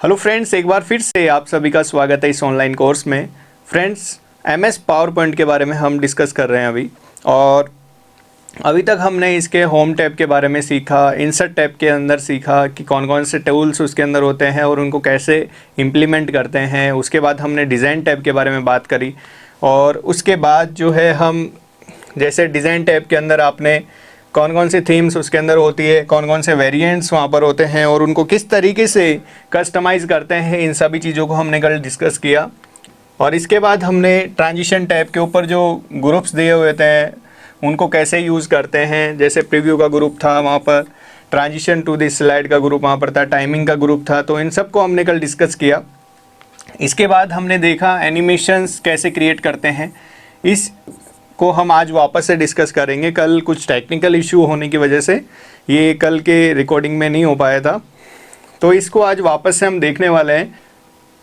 Hello friends, एक बार फिर से आप सभी का स्वागत है इस ऑनलाइन कोर्स में। फ्रेंड्स, एमएस पावर पॉइंट के बारे में हम डिस्कस कर रहे हैं अभी। और अभी तक हमने इसके होम टैब के बारे में सीखा, इंसर्ट टैब के अंदर सीखा कि कौन कौन से टूल्स उसके अंदर होते हैं और उनको कैसे इम्प्लीमेंट करते हैं। उसके बाद हमने डिज़ाइन टैब के बारे में बात करी। और उसके बाद जो है हम जैसे डिज़ाइन टैब के अंदर आपने कौन कौन सी थीम्स उसके अंदर होती है, कौन कौन से वेरिएंट्स वहाँ पर होते हैं और उनको किस तरीके से कस्टमाइज़ करते हैं, इन सभी चीज़ों को हमने कल डिस्कस किया। और इसके बाद हमने ट्रांजिशन टैब के ऊपर जो ग्रुप्स दिए हुए थे उनको कैसे यूज़ करते हैं, जैसे प्रीव्यू का ग्रुप था वहाँ पर, ट्रांजिशन टू दिस स्लाइड का ग्रुप वहाँ पर था, टाइमिंग का ग्रुप था, तो इन सब को हमने कल डिस्कस किया। इसके बाद हमने देखा एनिमेशंस कैसे क्रिएट करते हैं, इस को हम आज वापस से डिस्कस करेंगे। कल कुछ टेक्निकल इशू होने की वजह से ये कल के रिकॉर्डिंग में नहीं हो पाया था, तो इसको आज वापस से हम देखने वाले हैं।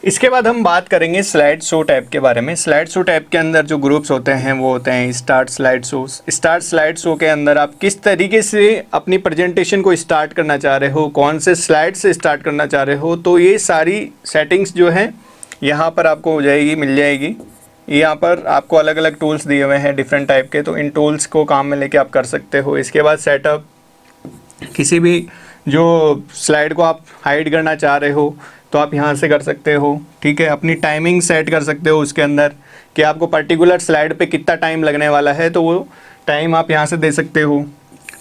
इसके बाद हम बात करेंगे स्लाइड शो टैब के बारे में। स्लाइड शो टैब के अंदर जो ग्रुप्स होते हैं वो होते हैं start slide show. Start slide show के अंदर आप किस तरीके से अपनी प्रेजेंटेशन को स्टार्ट करना चाह रहे हो, कौन से स्लाइड से स्टार्ट करना चाह रहे हो, तो ये सारी सेटिंग्स जो है यहाँ पर आपको हो जाएगी, मिल जाएगी। यहाँ पर आपको अलग अलग टूल्स दिए हुए हैं डिफरेंट टाइप के, तो इन टूल्स को काम में लेके आप कर सकते हो। इसके बाद सेटअप, किसी भी जो स्लाइड को आप हाइड करना चाह रहे हो तो आप यहाँ से कर सकते हो। ठीक है, अपनी टाइमिंग सेट कर सकते हो उसके अंदर कि आपको पर्टिकुलर स्लाइड पे कितना टाइम लगने वाला है, तो वो टाइम आप यहाँ से दे सकते हो।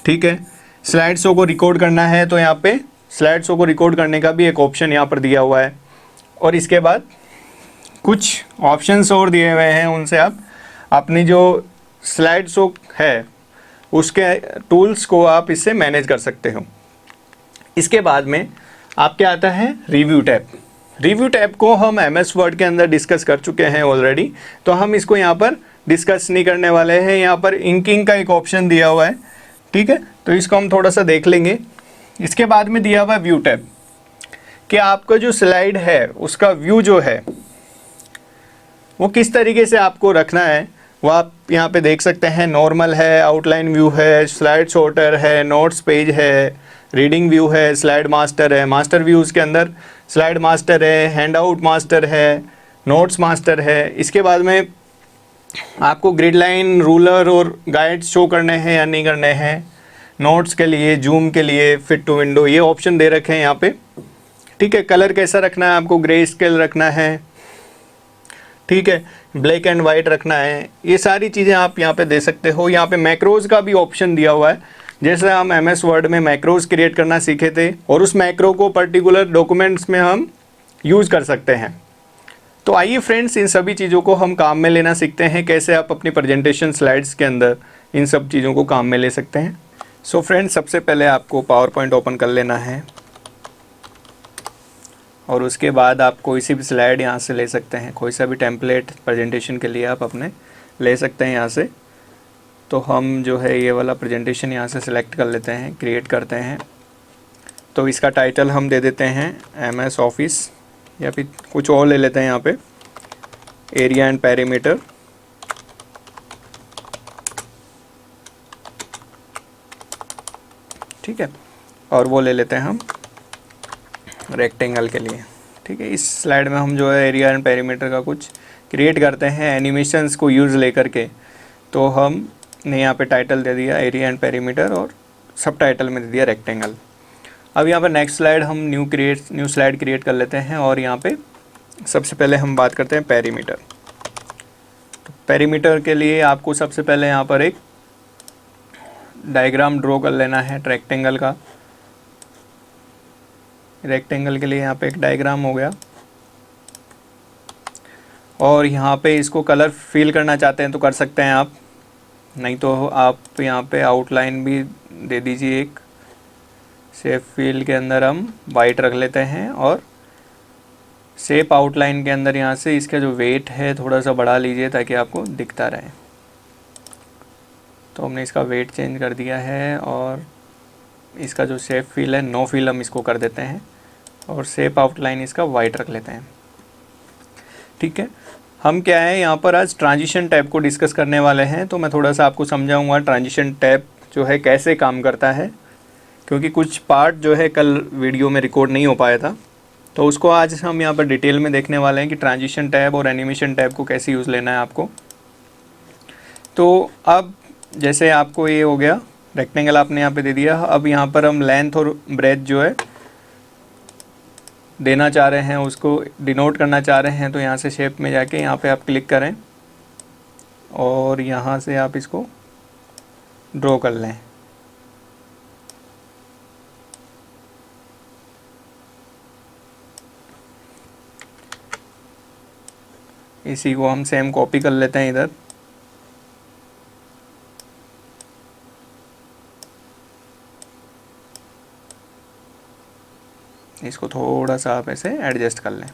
ठीक है, स्लाइड शो को रिकॉर्ड करना है तो यहाँ पे स्लाइड शो को रिकॉर्ड करने का भी एक ऑप्शन यहाँ पर दिया हुआ है। और इसके बाद कुछ ऑप्शंस और दिए हुए हैं, उनसे आप अपनी जो स्लाइड शो है उसके टूल्स को आप इससे मैनेज कर सकते हो। इसके बाद में आपके आता है रिव्यू टैब। रिव्यू टैब को हम एमएस वर्ड के अंदर डिस्कस कर चुके हैं ऑलरेडी, तो हम इसको यहाँ पर डिस्कस नहीं करने वाले हैं। यहाँ पर इंकिंग का एक ऑप्शन दिया हुआ है, ठीक है, तो इसको हम थोड़ा सा देख लेंगे। इसके बाद में दिया हुआ है व्यू टैब, कि आपका जो स्लाइड है उसका व्यू जो है वो किस तरीके से आपको रखना है, वो आप यहाँ पे देख सकते हैं। नॉर्मल है, आउटलाइन व्यू है, स्लाइड शॉर्टर है, नोट्स पेज है, रीडिंग व्यू है, स्लाइड मास्टर है, मास्टर व्यूज़ के अंदर स्लाइड मास्टर है, हैंड आउट मास्टर है, नोट्स मास्टर है। इसके बाद में आपको ग्रिड लाइन, रूलर और गाइड्स शो करने हैं या नहीं करने हैं। नोट्स के लिए, जूम के लिए, फिट टू विंडो, ये ऑप्शन दे रखे हैं यहाँ पे। ठीक है, कलर कैसा रखना है आपको, ग्रे स्केल रखना है, ठीक है, ब्लैक एंड वाइट रखना है, ये सारी चीज़ें आप यहाँ पे दे सकते हो। यहाँ पे मैक्रोज का भी ऑप्शन दिया हुआ है, जैसे हम एमएस वर्ड में मैक्रोज क्रिएट करना सीखे थे और उस मैक्रो को पर्टिकुलर डॉक्यूमेंट्स में हम यूज़ कर सकते हैं। तो आइए फ्रेंड्स, इन सभी चीज़ों को हम काम में लेना सीखते हैं, कैसे आप अपनी प्रेजेंटेशन स्लाइड्स के अंदर इन सब चीज़ों को काम में ले सकते हैं। सो फ्रेंड्स, सबसे पहले आपको पावर पॉइंट ओपन कर लेना है और उसके बाद आप कोई सी भी स्लाइड यहाँ से ले सकते हैं, कोई सा भी टेम्पलेट प्रेजेंटेशन के लिए आप अपने ले सकते हैं यहाँ से। तो हम जो है ये वाला प्रेजेंटेशन यहाँ से सिलेक्ट कर लेते हैं, क्रिएट करते हैं। तो इसका टाइटल हम दे देते हैं एमएस ऑफिस, या फिर कुछ और ले लेते हैं यहाँ पे, एरिया एंड पेरीमीटर। ठीक है, और वो ले लेते हैं हम रेक्टेंगल के लिए। ठीक है, इस स्लाइड में हम जो है एरिया एंड पेरीमीटर का कुछ क्रिएट करते हैं एनिमेशंस को यूज़ लेकर के। तो हमने यहाँ पे टाइटल दे दिया एरिया एंड पेरीमीटर और सब टाइटल में दे दिया रेक्टेंगल। अब यहाँ पर नेक्स्ट स्लाइड हम न्यू स्लाइड क्रिएट कर लेते हैं और यहाँ पे सबसे पहले हम बात करते हैं पेरीमीटर। तो पेरीमीटर के लिए आपको सबसे पहले यहाँ पर एक डायग्राम ड्रॉ कर लेना है रेक्टेंगल का। रेक्टेंगल के लिए यहाँ पे एक डायग्राम हो गया, और यहाँ पे इसको कलर फिल करना चाहते हैं तो कर सकते हैं आप, नहीं तो आप यहाँ पे आउटलाइन भी दे दीजिए एक। शेप फिल के अंदर हम वाइट रख लेते हैं और शेप आउटलाइन के अंदर यहाँ से इसका जो वेट है थोड़ा सा बढ़ा लीजिए ताकि आपको दिखता रहे। तो हमने इसका वेट चेंज कर दिया है और इसका जो शेप फिल है, नो फिल हम इसको कर देते हैं और शेप आउटलाइन इसका वाइट रख लेते हैं। ठीक है, हम क्या है यहाँ पर आज ट्रांजिशन टैब को डिस्कस करने वाले हैं, तो मैं थोड़ा सा आपको समझाऊंगा ट्रांजिशन टैब जो है कैसे काम करता है, क्योंकि कुछ पार्ट जो है कल वीडियो में रिकॉर्ड नहीं हो पाया था। तो उसको आज हम यहाँ पर डिटेल में देखने वाले हैं कि ट्रांजिशन टैब और एनिमेशन टैब को कैसे यूज़ लेना है आपको। तो अब जैसे आपको ये हो गया, रेक्टेंगल आपने यहाँ पे दे दिया। अब यहाँ पर हम लेंथ और ब्रेथ जो है देना चाह रहे हैं, उसको डिनोट करना चाह रहे हैं। तो यहाँ से शेप में जाके यहाँ पे आप क्लिक करें और यहाँ से आप इसको ड्रॉ कर लें। इसी को हम सेम कॉपी कर लेते हैं इधर। इसको थोड़ा सा आप ऐसे एडजस्ट कर लें,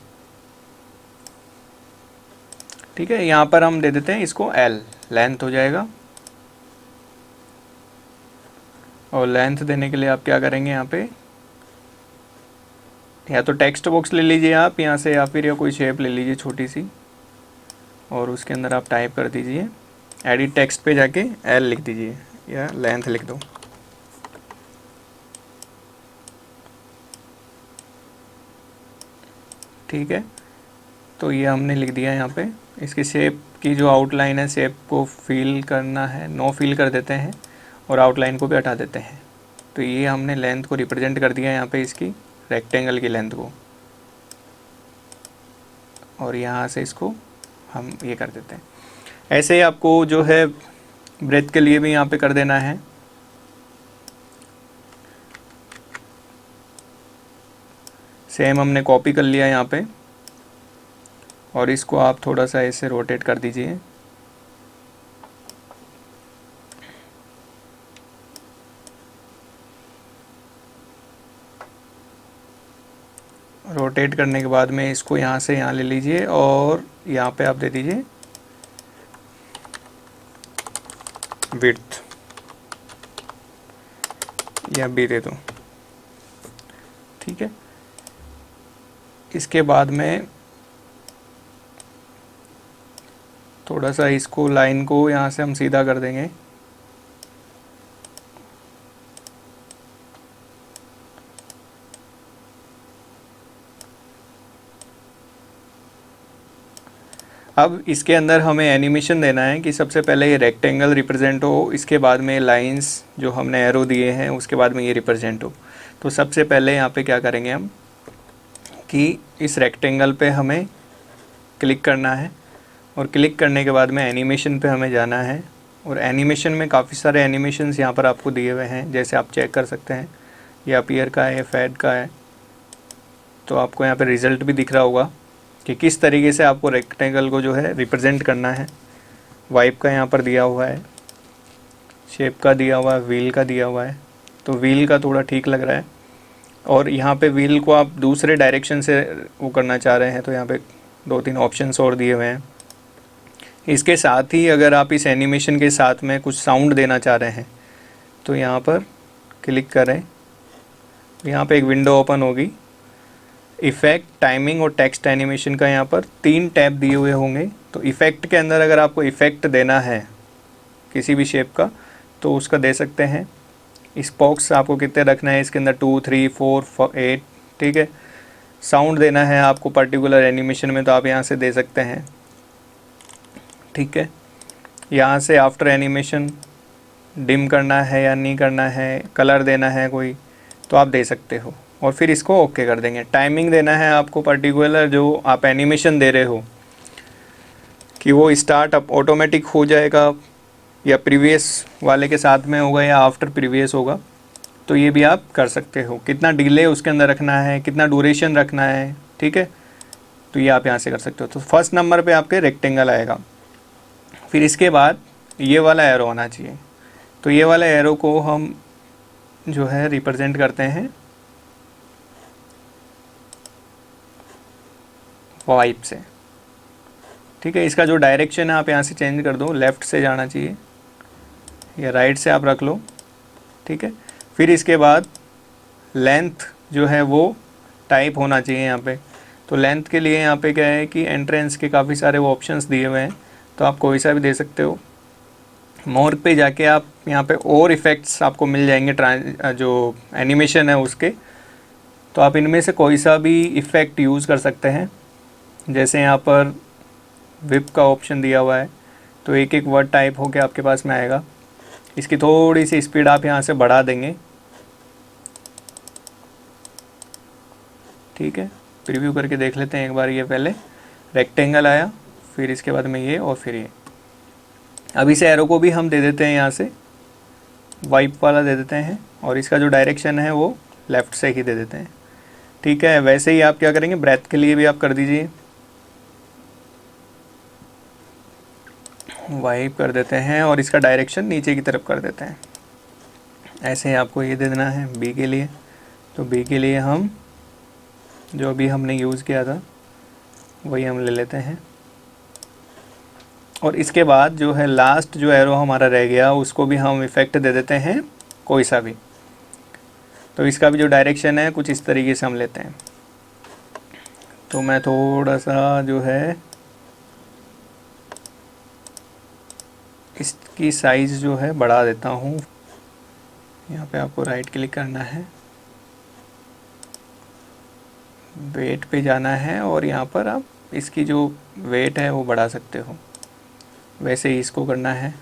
ठीक है। यहाँ पर हम दे देते हैं इसको L, लेंथ हो जाएगा। और लेंथ देने के लिए आप क्या करेंगे, यहाँ पे या तो टेक्स्ट बॉक्स ले लीजिए आप यहाँ से, या फिर या कोई शेप ले लीजिए छोटी सी, और उसके अंदर आप टाइप कर दीजिए, एडिट टेक्स्ट पे जाके L लिख दीजिए या लेंथ लिख दो। ठीक है, तो ये हमने लिख दिया यहाँ पे। इसकी शेप की जो आउटलाइन है, शेप को फिल करना है, नो फिल कर देते हैं और आउटलाइन को भी हटा देते हैं। तो ये हमने लेंथ को रिप्रेजेंट कर दिया यहाँ पे, इसकी रेक्टेंगल की लेंथ को, और यहाँ से इसको हम ये कर देते हैं। ऐसे ही आपको जो है ब्रेथ के लिए भी यहाँ पे कर देना है। सेम हमने कॉपी कर लिया यहाँ पे, और इसको आप थोड़ा सा ऐसे रोटेट कर दीजिए। रोटेट करने के बाद में इसको यहाँ से यहाँ ले लीजिए और यहाँ पे आप दे दीजिए विड्थ, या भी दे दो, ठीक है। इसके बाद में थोड़ा सा इसको, लाइन को यहाँ से हम सीधा कर देंगे। अब इसके अंदर हमें एनिमेशन देना है कि सबसे पहले ये रेक्टेंगल रिप्रेजेंट हो, इसके बाद में लाइंस जो हमने एरो दिए हैं उसके बाद में ये रिप्रेजेंट हो। तो सबसे पहले यहाँ पे क्या करेंगे हम कि इस रेक्टेंगल पे हमें क्लिक करना है, और क्लिक करने के बाद में एनिमेशन पे हमें जाना है। और एनिमेशन में काफ़ी सारे एनिमेशंस यहाँ पर आपको दिए हुए हैं, जैसे आप चेक कर सकते हैं। ये अपीयर का है, फेड का है। तो आपको यहाँ पे रिज़ल्ट भी दिख रहा होगा कि किस तरीके से आपको रेक्टेंगल को जो है रिप्रेजेंट करना है। वाइप का यहाँ पर दिया हुआ है, शेप का दिया हुआ है, व्हील का दिया हुआ है। तो व्हील का थोड़ा ठीक लग रहा है, और यहाँ पे व्हील को आप दूसरे डायरेक्शन से वो करना चाह रहे हैं तो यहाँ पे 2-3 ऑप्शंस और दिए हुए हैं। इसके साथ ही अगर आप इस एनिमेशन के साथ में कुछ साउंड देना चाह रहे हैं तो यहाँ पर क्लिक करें। यहाँ पे एक विंडो ओपन होगी, इफ़ेक्ट, टाइमिंग और टेक्स्ट एनिमेशन का यहाँ पर 3 टैब दिए हुए होंगे। तो इफ़ेक्ट के अंदर अगर आपको इफ़ेक्ट देना है किसी भी शेप का तो उसका दे सकते हैं। स्पोक्स आपको कितने रखना है, इसके अंदर 2, 3, 4, 8, ठीक है। साउंड देना है आपको पर्टिकुलर एनिमेशन में तो आप यहाँ से दे सकते हैं, ठीक है। यहाँ से आफ्टर एनिमेशन डिम करना है या नहीं करना है, कलर देना है कोई तो आप दे सकते हो, और फिर इसको ओके कर देंगे। टाइमिंग देना है आपको पर्टिकुलर जो आप एनिमेशन दे रहे हो कि वो स्टार्ट अप ऑटोमेटिक हो जाएगा या प्रीवियस वाले के साथ में होगा या आफ्टर प्रीवियस होगा, तो ये भी आप कर सकते हो। कितना डिले उसके अंदर रखना है, कितना ड्यूरेशन रखना है, ठीक है। तो ये आप यहाँ से कर सकते हो। तो फर्स्ट नंबर पे आपके रेक्टेंगल आएगा, फिर इसके बाद ये वाला एरो आना चाहिए। तो ये वाला एरो को हम जो है रिप्रेजेंट करते हैं वाइप से, ठीक है। इसका जो डायरेक्शन है आप यहाँ से चेंज कर दो, लेफ़्ट से जाना चाहिए या राइट से आप रख लो, ठीक है। फिर इसके बाद लेंथ जो है वो टाइप होना चाहिए यहाँ पे। तो लेंथ के लिए यहाँ पे क्या है कि एंट्रेंस के काफ़ी सारे वो ऑप्शंस दिए हुए हैं, तो आप कोई सा भी दे सकते हो। मोर पे जाके आप यहाँ पे और इफ़ेक्ट्स आपको मिल जाएंगे, जो एनिमेशन है उसके, तो तो आप इनमें से कोई सा भी इफ़ेक्ट यूज़ कर सकते हैं। जैसे यहाँ पर विप का ऑप्शन दिया हुआ है, तो एक एक वर्ड टाइप होके आपके पास में आएगा। इसकी थोड़ी सी स्पीड आप यहाँ से बढ़ा देंगे, ठीक है। प्रीव्यू करके देख लेते हैं एक बार। ये पहले रेक्टेंगल आया, फिर इसके बाद में ये, और फिर ये। अब इस एरो को भी हम दे देते हैं यहाँ से वाइप वाला दे देते हैं, और इसका जो डायरेक्शन है वो लेफ़्ट से ही दे देते हैं, ठीक है। वैसे ही आप क्या करेंगे, ब्रेथ के लिए भी आप कर दीजिए, वाइप कर देते हैं, और इसका डायरेक्शन नीचे की तरफ कर देते हैं। ऐसे ही आपको ये दे देना है बी के लिए। तो बी के लिए हम जो अभी हमने यूज़ किया था वही हम ले लेते हैं, और इसके बाद जो है लास्ट जो एरो हमारा रह गया उसको भी हम इफ़ेक्ट दे देते हैं कोई सा भी। तो इसका भी जो डायरेक्शन है कुछ इस तरीके से हम लेते हैं। तो मैं थोड़ा सा जो है इसकी साइज़ जो है बढ़ा देता हूँ। यहाँ पे आपको राइट क्लिक करना है, वेट पे जाना है, और यहाँ पर आप इसकी जो वेट है वो बढ़ा सकते हो। वैसे ही इसको करना है,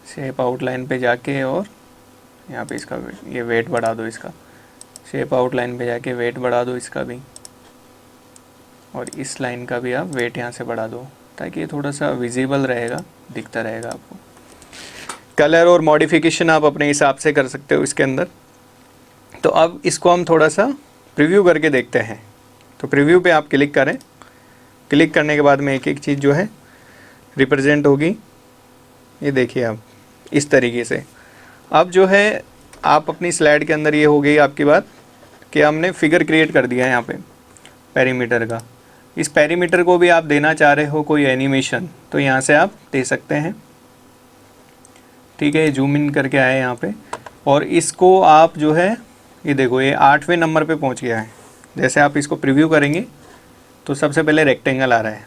शेप आउटलाइन पे जाके, और यहाँ पे इसका ये वेट बढ़ा दो इसका। शेप आउटलाइन पे जाके वेट बढ़ा दो इसका भी, और इस लाइन का भी आप वेट यहाँ से बढ़ा दो, ताकि ये थोड़ा सा विजिबल रहेगा, दिखता रहेगा आपको। कलर और मॉडिफिकेशन आप अपने हिसाब से कर सकते हो इसके अंदर। तो अब इसको हम थोड़ा सा प्रीव्यू करके देखते हैं। तो प्रीव्यू पे आप क्लिक करें, क्लिक करने के बाद में एक एक चीज़ जो है रिप्रेजेंट होगी। ये देखिए आप इस तरीके से। अब जो है आप अपनी स्लाइड के अंदर ये हो गई आपकी बात कि हमने फिगर क्रिएट कर दिया है यहाँ पे पेरीमीटर का। इस पेरीमीटर को भी आप देना चाह रहे हो कोई एनिमेशन, तो यहाँ से आप दे सकते हैं, ठीक है। जूम इन करके आए यहाँ पे, और इसको आप जो है ये देखो ये 8वें नंबर पे पहुँच गया है। जैसे आप इसको प्रीव्यू करेंगे तो सबसे पहले रेक्टेंगल आ रहा है,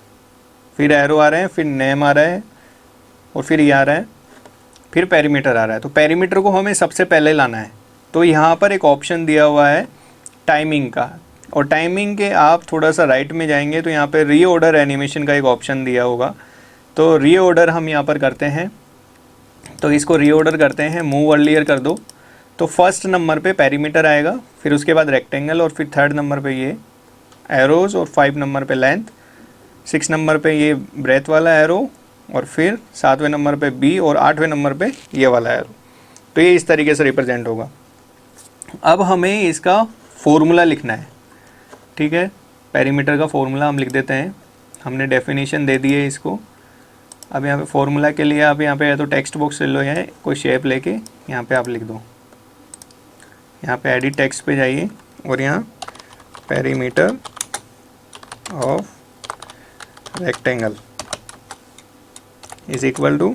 फिर एरो आ रहे हैं, फिर नेम आ रहा है, और फिर ये आ रहा है, फिर पेरीमीटर आ रहा है। तो पेरीमीटर को हमें सबसे पहले लाना है। तो यहाँ पर एक ऑप्शन दिया हुआ है टाइमिंग का, और टाइमिंग के आप थोड़ा सा राइट में जाएंगे तो यहाँ पे रीऑर्डर एनिमेशन का एक ऑप्शन दिया होगा। तो रीऑर्डर हम यहाँ पर करते हैं, तो इसको रीऑर्डर करते हैं, मूव अर्लियर कर दो। तो फर्स्ट नंबर पे पेरीमीटर आएगा, फिर उसके बाद रेक्टेंगल, और फिर थर्ड नंबर पे ये एरोज़, और 5 नंबर पे लेंथ, 6 नंबर पे ये ब्रेथ वाला एरो, और फिर 7वें नंबर पे बी, और 8वें नंबर पे ये वाला एरो। तो ये इस तरीके से रिप्रेजेंट होगा। अब हमें इसका फॉर्मूला लिखना है, ठीक है। पेरीमीटर का फॉर्मूला हम लिख देते हैं, हमने डेफिनेशन दे दी है इसको। अब यहाँ पे फॉर्मूला के लिए आप यहाँ पे या तो टेक्स्ट बॉक्स ले लो, या कोई शेप लेके यहाँ पे आप लिख दो। यहाँ पे एडिट टेक्स्ट पे जाइए, और यहाँ perimeter of rectangle is equal to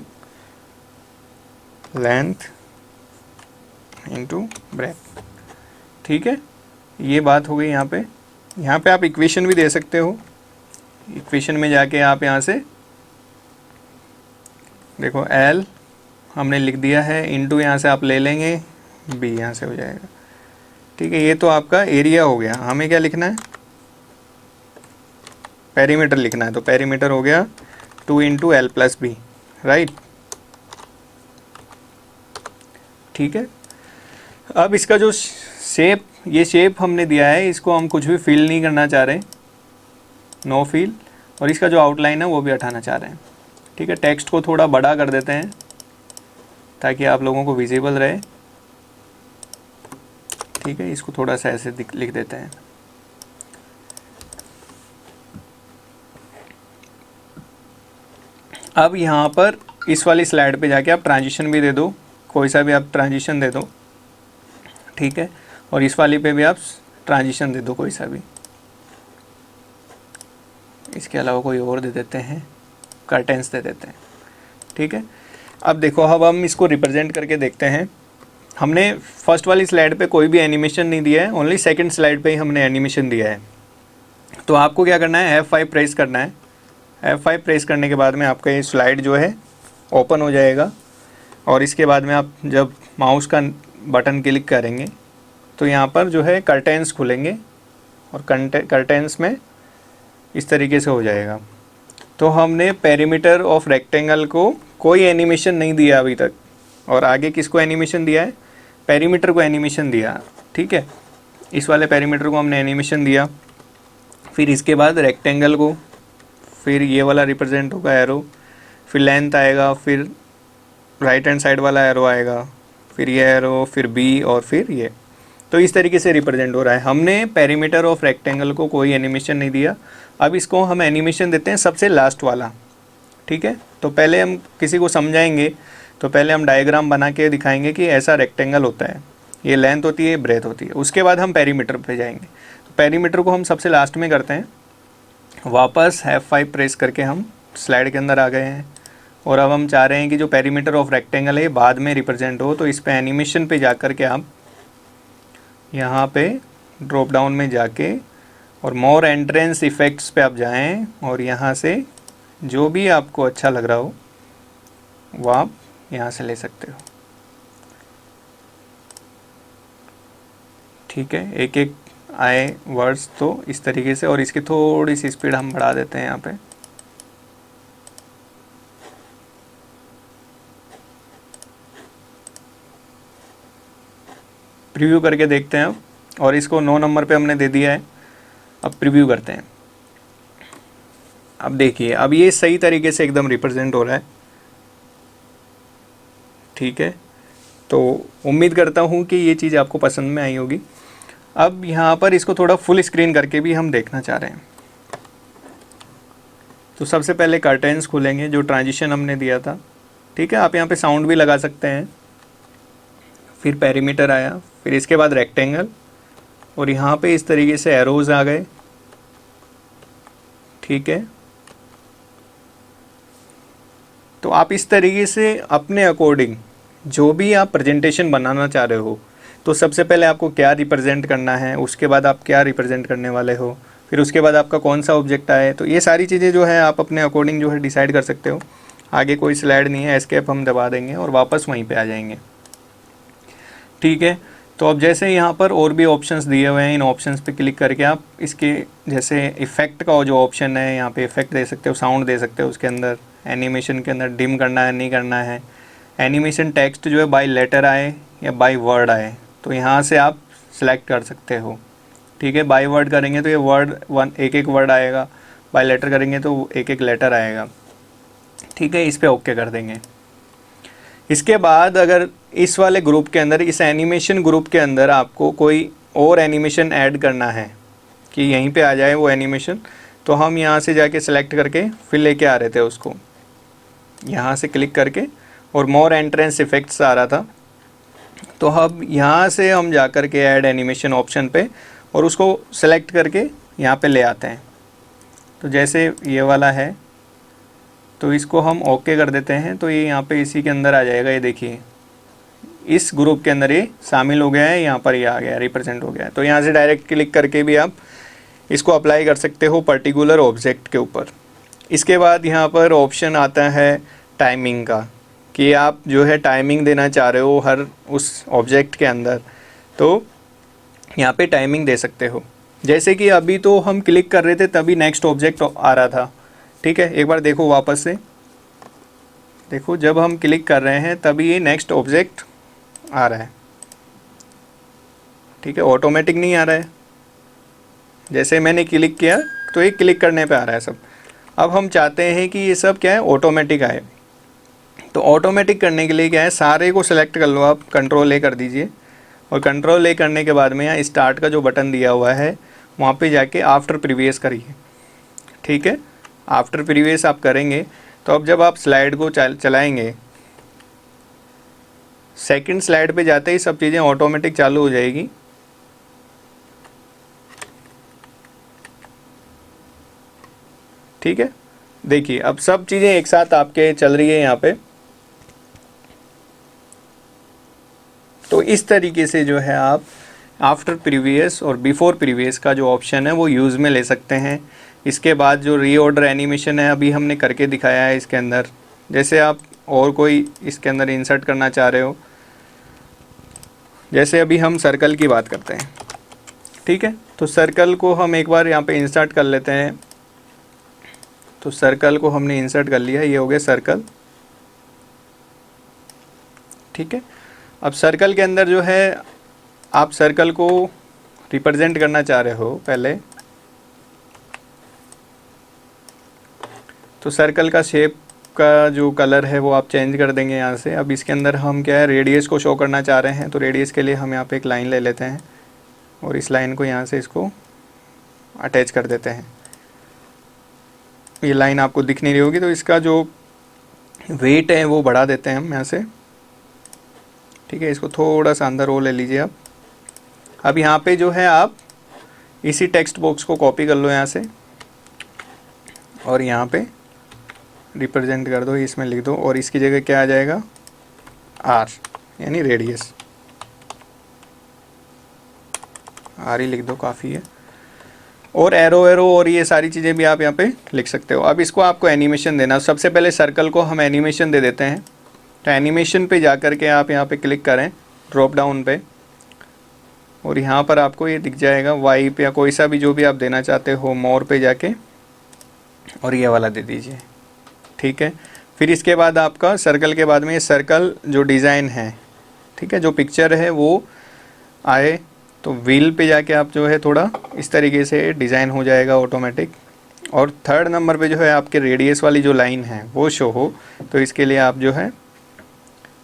length into breadth, ठीक है। ये बात हो गई यहाँ पे। यहाँ पे आप इक्वेशन भी दे सकते हो। इक्वेशन में जाके आप यहाँ से देखो L हमने लिख दिया है, इंटू यहाँ से आप ले लेंगे B, यहाँ से हो जाएगा, ठीक है। ये तो आपका एरिया हो गया। हमें क्या लिखना है, पेरीमीटर लिखना है। तो पेरीमीटर हो गया 2 into L plus B, right, ठीक है। अब इसका जो शेप, ये शेप हमने दिया है, इसको हम कुछ भी फिल नहीं करना चाह रहे, नो फिल, और इसका जो आउटलाइन है वो भी हटाना चाह रहे हैं, ठीक है। टेक्स्ट को थोड़ा बड़ा कर देते हैं ताकि आप लोगों को विजिबल रहे, ठीक है। इसको थोड़ा सा ऐसे लिख देते हैं। अब यहाँ पर इस वाली स्लाइड पे जाके आप ट्रांजिशन भी दे दो, कोई सा भी आप ट्रांजिशन दे दो, ठीक है। और इस वाली पे भी आप ट्रांजिशन दे दो कोई सा भी। इसके अलावा कोई और दे देते हैं, कर्टेंस दे देते हैं, ठीक है। अब देखो, अब हम इसको रिप्रेजेंट करके देखते हैं। हमने फर्स्ट वाली स्लाइड पे कोई भी एनिमेशन नहीं दिया है, ओनली सेकंड स्लाइड पे ही हमने एनिमेशन दिया है। तो आपको क्या करना है, F5 प्रेस करना है। F5 प्रेस करने के बाद में आपका ये स्लाइड जो है ओपन हो जाएगा, और इसके बाद में आप जब माउस का बटन क्लिक करेंगे तो यहाँ पर जो है कर्टेंस खुलेंगे और कर्टेंस में इस तरीके से हो जाएगा। तो हमने पेरीमीटर ऑफ रेक्टेंगल को कोई एनिमेशन नहीं दिया अभी तक, और आगे किसको एनिमेशन दिया है, पेरीमीटर को एनिमेशन दिया। ठीक है, इस वाले पेरीमीटर को हमने एनिमेशन दिया, फिर इसके बाद रेक्टेंगल को, फिर ये वाला रिप्रेजेंट होगा एरो, फिर लेंथ आएगा, फिर राइट हैंड साइड वाला एरो आएगा, फिर ये एरो, फिर बी और फिर ये। तो इस तरीके से रिप्रेजेंट हो रहा है। हमने पेरीमीटर ऑफ रेक्टेंगल को कोई एनिमेशन नहीं दिया। अब इसको हम एनिमेशन देते हैं सबसे लास्ट वाला। ठीक है, तो पहले हम किसी को समझाएंगे तो पहले हम डायग्राम बना के दिखाएंगे कि ऐसा रेक्टेंगल होता है, ये लेंथ होती है, ब्रेथ होती है। उसके बाद हम पेरीमीटर पे जाएंगे। तो पेरीमीटर को हम सबसे लास्ट में करते हैं। वापस F5 प्रेस करके हम स्लाइड के अंदर आ गए हैं, और अब हम चाह रहे हैं कि जो पेरीमीटर ऑफ रेक्टेंगल है बाद में रिप्रेजेंट हो। तो इस पे एनिमेशन पे जा कर के आप यहाँ पे ड्रॉप डाउन में जाके और मोर एंट्रेंस इफ़ेक्ट्स पे आप जाएं, और यहाँ से जो भी आपको अच्छा लग रहा हो वो आप यहाँ से ले सकते हो। ठीक है, एक एक आए वर्ड्स तो इस तरीके से, और इसकी थोड़ी सी स्पीड हम बढ़ा देते हैं यहाँ पे। प्रीव्यू करके देखते हैं अब, और इसको 9 नंबर पे हमने दे दिया है। अब प्रीव्यू करते हैं। अब देखिए, अब ये सही तरीके से एकदम रिप्रेजेंट हो रहा है। ठीक है, तो उम्मीद करता हूँ कि ये चीज़ आपको पसंद में आई होगी। अब यहाँ पर इसको थोड़ा फुल स्क्रीन करके भी हम देखना चाह रहे हैं। तो सबसे पहले कर्टेंस खुलेंगे, जो ट्रांजिशन हमने दिया था। ठीक है, आप यहाँ पे साउंड भी लगा सकते हैं। फिर पेरीमीटर आया, फिर इसके बाद रेक्टेंगल, और यहाँ पे इस तरीके से एरोज आ गए। ठीक है, तो आप इस तरीके से अपने अकॉर्डिंग जो भी आप प्रेजेंटेशन बनाना चाह रहे हो, तो सबसे पहले आपको क्या रिप्रेजेंट करना है, उसके बाद आप क्या रिप्रेजेंट करने वाले हो, फिर उसके बाद आपका कौन सा ऑब्जेक्ट आए, तो ये सारी चीज़ें जो है आप अपने अकॉर्डिंग जो है डिसाइड कर सकते हो। आगे कोई स्लाइड नहीं है, एस्केप हम दबा देंगे और वापस वहीं पे आ जाएंगे। ठीक है, तो अब जैसे यहाँ पर और भी ऑप्शंस दिए हुए हैं, इन ऑप्शंस पे क्लिक करके आप इसके जैसे इफ़ेक्ट का जो ऑप्शन है यहाँ पे इफ़ेक्ट दे सकते हो, साउंड दे सकते हो। उसके अंदर एनिमेशन के अंदर डिम करना है, नहीं करना है। एनिमेशन टेक्स्ट जो है बाय लेटर आए या बाय वर्ड आए, तो यहाँ से आप सेलेक्ट कर सकते हो। ठीक है, बाय वर्ड करेंगे तो ये वर्ड एक एक वर्ड आएगा, बाय लेटर करेंगे तो एक एक लेटर आएगा। ठीक है, इस पे ओके कर देंगे। इसके बाद अगर इस वाले ग्रुप के अंदर, इस एनिमेशन ग्रुप के अंदर आपको कोई और एनिमेशन ऐड करना है कि यहीं पे आ जाए वो एनिमेशन, तो हम यहाँ से जाके सेलेक्ट करके फिर लेके आ रहे थे उसको, यहाँ से क्लिक करके, और मोर एंट्रेंस इफ़ेक्ट्स आ रहा था। तो अब यहाँ से हम जा कर के ऐड एनिमेशन ऑप्शन पे और उसको सेलेक्ट करके यहाँ पे ले आते हैं। तो जैसे ये वाला है तो इसको हम ओके कर देते हैं, तो ये यहाँ पे इसी के अंदर आ जाएगा। ये देखिए, इस ग्रुप के अंदर ये शामिल हो गया है, यहाँ पर ये आ गया, रिप्रेजेंट हो गया है। तो यहाँ से डायरेक्ट क्लिक करके भी आप इसको अप्लाई कर सकते हो पर्टिकुलर ऑब्जेक्ट के ऊपर। इसके बाद यहाँ पर ऑप्शन आता है टाइमिंग का, कि आप जो है टाइमिंग देना चाह रहे हो हर उस ऑब्जेक्ट के अंदर, तो यहाँ पे टाइमिंग दे सकते हो। जैसे कि अभी तो हम क्लिक कर रहे थे तभी नेक्स्ट ऑब्जेक्ट आ रहा था। ठीक है, एक बार देखो वापस से, देखो जब हम क्लिक कर रहे हैं तभी ये नेक्स्ट ऑब्जेक्ट आ रहा है। ठीक है, ऑटोमेटिक नहीं आ रहा है। जैसे मैंने क्लिक किया तो ये क्लिक करने पे आ रहा है सब। अब हम चाहते हैं कि ये सब क्या है, ऑटोमेटिक आए। तो ऑटोमेटिक करने के लिए क्या है, सारे को सिलेक्ट कर लो आप, कंट्रोल ए कर दीजिए, और कंट्रोल ए करने के बाद में यहाँ स्टार्ट का जो बटन दिया हुआ है वहाँ पे जाके आफ्टर प्रीवियस करिए। ठीक है, आफ्टर प्रीवियस आप करेंगे तो अब जब आप स्लाइड को चलाएंगे, सेकंड स्लाइड पे जाते ही सब चीज़ें ऑटोमेटिक चालू हो जाएगी। ठीक है, देखिए अब सब चीज़ें एक साथ आपके चल रही है यहाँ पे। तो इस तरीके से जो है आप आफ्टर प्रीवियस और बिफोर प्रीवियस का जो ऑप्शन है वो यूज़ में ले सकते हैं। इसके बाद जो रीऑर्डर एनिमेशन है अभी हमने करके दिखाया है इसके अंदर, जैसे आप और कोई इसके अंदर इंसर्ट करना चाह रहे हो जैसे अभी हम सर्कल की बात करते हैं, ठीक है। तो सर्कल को हम एक बार यहाँ पे इंसर्ट कर लेते हैं। तो सर्कल को हमने इंसर्ट कर लिया, ये हो गया सर्कल, ठीक है। अब सर्कल के अंदर जो है आप सर्कल को रिप्रेजेंट करना चाह रहे हो पहले, तो सर्कल का शेप का जो कलर है वो आप चेंज कर देंगे यहाँ से। अब इसके अंदर हम क्या है, रेडियस को शो करना चाह रहे हैं, तो रेडियस के लिए हम यहाँ पे एक लाइन ले लेते हैं और इस लाइन को यहाँ से इसको अटैच कर देते हैं। ये लाइन आपको दिख नहीं रही होगी, तो इसका जो वेट है वो बढ़ा देते हैं हम यहाँ से, ठीक है। इसको थोड़ा सा अंदर वो ले लीजिए आप। अब यहाँ पे जो है आप इसी टेक्स्ट बॉक्स को कॉपी कर लो यहाँ से और यहाँ पे रिप्रेजेंट कर दो, इसमें लिख दो और इसकी जगह क्या आ जाएगा, आर यानी रेडियस, आर ही लिख दो, काफ़ी है। और एरो और ये सारी चीज़ें भी आप यहाँ पे लिख सकते हो। अब इसको आपको एनिमेशन देना, सबसे पहले सर्कल को हम एनिमेशन दे देते हैं। तो एनिमेशन पे जा कर के आप यहाँ पे क्लिक करें ड्रॉप डाउन पे और यहाँ पर आपको ये दिख जाएगा वाइप या कोई सा भी जो भी आप देना चाहते हो, मोर पे जाके और ये वाला दे दीजिए, ठीक है। फिर इसके बाद आपका सर्कल के बाद में ये सर्कल जो डिज़ाइन है, ठीक है, जो पिक्चर है वो आए, तो व्हील पे जाके आप जो है थोड़ा इस तरीके से डिज़ाइन हो जाएगा ऑटोमेटिक। और थर्ड नंबर पे जो है आपके रेडियस वाली जो लाइन है वो शो हो, तो इसके लिए आप जो है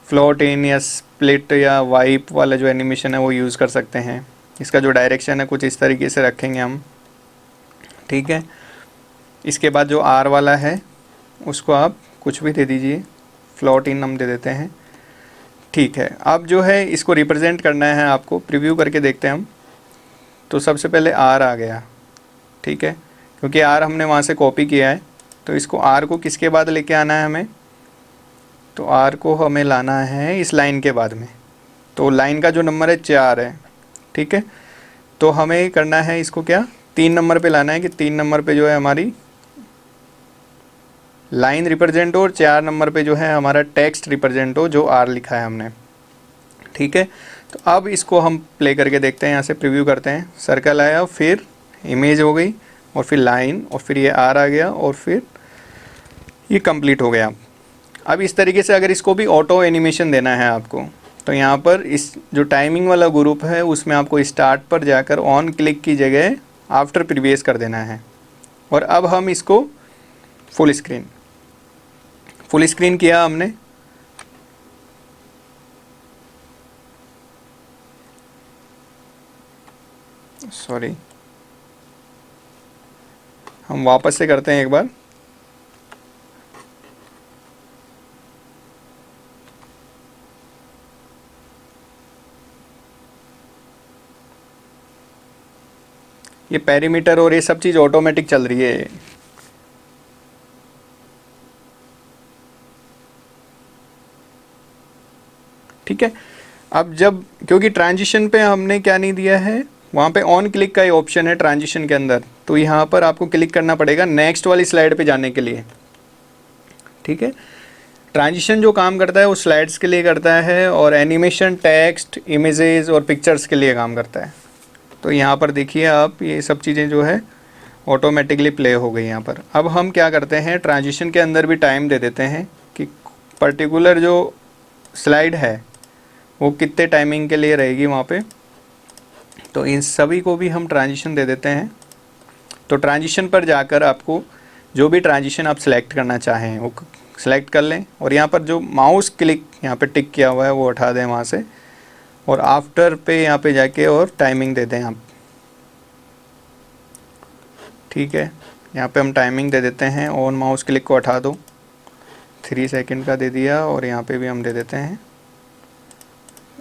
फ्लोट इन या स्प्लिट या वाइप वाला जो एनिमेशन है वो यूज़ कर सकते हैं। इसका जो डायरेक्शन है कुछ इस तरीके से रखेंगे हम, ठीक है। इसके बाद जो आर वाला है उसको आप कुछ भी दे दीजिए, फ्लोट इन हम दे देते हैं, ठीक है। अब जो है इसको रिप्रेजेंट करना है आपको, प्रीव्यू करके देखते हैं हम। तो सबसे पहले आर आ गया, ठीक है, क्योंकि आर हमने वहाँ से कॉपी किया है। तो इसको आर को किसके बाद लेके आना है हमें, तो आर को हमें लाना है इस लाइन के बाद में। तो लाइन का जो नंबर है 4 है, ठीक है। तो हमें करना है इसको क्या, 3 नंबर पे लाना है कि 3 नंबर पे जो है हमारी लाइन रिप्रेजेंट हो और 4 नंबर पे जो है हमारा टेक्स्ट रिप्रेजेंट हो जो आर लिखा है हमने, ठीक है। तो अब इसको हम प्ले करके देखते हैं, यहाँ से प्रीव्यू करते हैं। सर्कल आया, फिर इमेज हो गई और फिर लाइन और फिर ये आर आ गया और फिर ये कंप्लीट हो गया। अब इस तरीके से अगर इसको भी ऑटो एनिमेशन देना है आपको, तो यहाँ पर इस जो टाइमिंग वाला ग्रुप है उसमें आपको स्टार्ट पर जाकर ऑन क्लिक की जगह आफ्टर प्रीवियस कर देना है। और अब हम इसको फुल स्क्रीन किया हमने, सॉरी हम वापस से करते हैं एक बार। ये पेरीमीटर और ये सब चीज़ ऑटोमेटिक चल रही है। ठीक है। अब जब क्योंकि ट्रांजिशन पे हमने क्या नहीं दिया है, वहाँ पे ऑन क्लिक का ही ऑप्शन है ट्रांजिशन के अंदर, तो यहाँ पर आपको क्लिक करना पड़ेगा नेक्स्ट वाली स्लाइड पे जाने के लिए। ठीक है। ट्रांजिशन जो काम करता है वो स्लाइड्स के लिए करता है और एनिमेशन टेक्स्ट, इमेजेस और पिक्चर्स के लिए काम करता है। तो यहाँ पर देखिए आप, ये सब चीज़ें जो है ऑटोमेटिकली प्ले हो गई यहाँ पर। अब हम क्या करते हैं, ट्रांजिशन के अंदर भी टाइम दे देते हैं कि पर्टिकुलर जो स्लाइड है वो कितने टाइमिंग के लिए रहेगी वहाँ पे। तो इन सभी को भी हम ट्रांजिशन दे देते हैं। तो ट्रांजिशन पर जाकर आपको जो भी ट्रांजिशन आप सेलेक्ट करना चाहें वो सेलेक्ट कर लें और यहाँ पर जो माउस क्लिक यहाँ पे टिक किया हुआ है वो उठा दें वहाँ से और आफ्टर पे यहाँ पे जाके और टाइमिंग दे दें आप। ठीक है, यहाँ पे हम टाइमिंग दे देते हैं, ऑन माउस क्लिक को हटा दो, 3 सेकंड का दे दिया और यहाँ पे भी हम दे देते हैं।